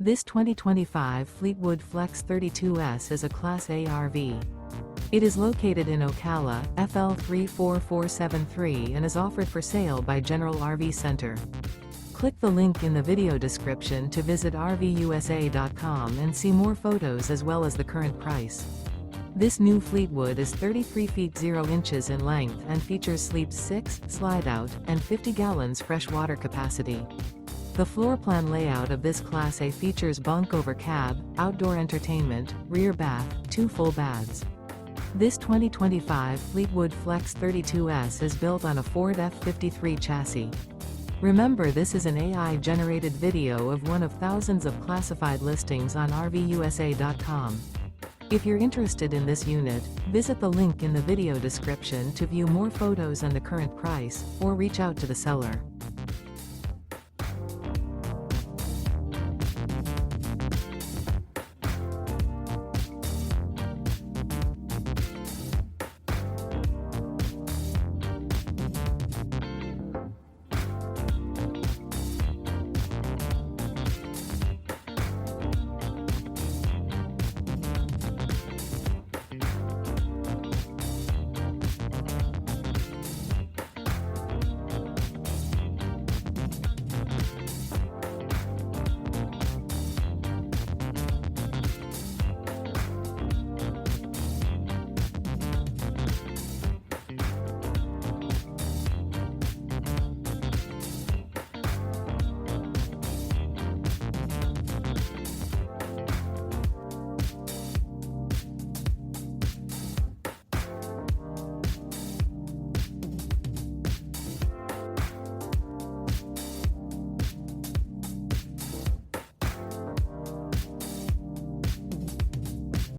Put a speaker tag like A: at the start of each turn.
A: This 2025 Fleetwood Flex 32S is a Class A RV. It is located in Ocala, FL 34473 and is offered for sale by General RV Center. Click the link in the video description to visit RVUSA.com and see more photos as well as the current price. This new Fleetwood is 33 feet 0 inches in length and features sleeps 6, slide-out, and 50 gallons fresh water capacity. The floor plan layout of this Class A features bunk over cab, outdoor entertainment, rear bath, 2 full baths. This 2025 Fleetwood Flex 32S is built on a Ford F-53 chassis. Remember, this is an AI-generated video of one of thousands of classified listings on RVUSA.com. If you're interested in this unit, visit the link in the video description to view more photos and the current price, or reach out to the seller.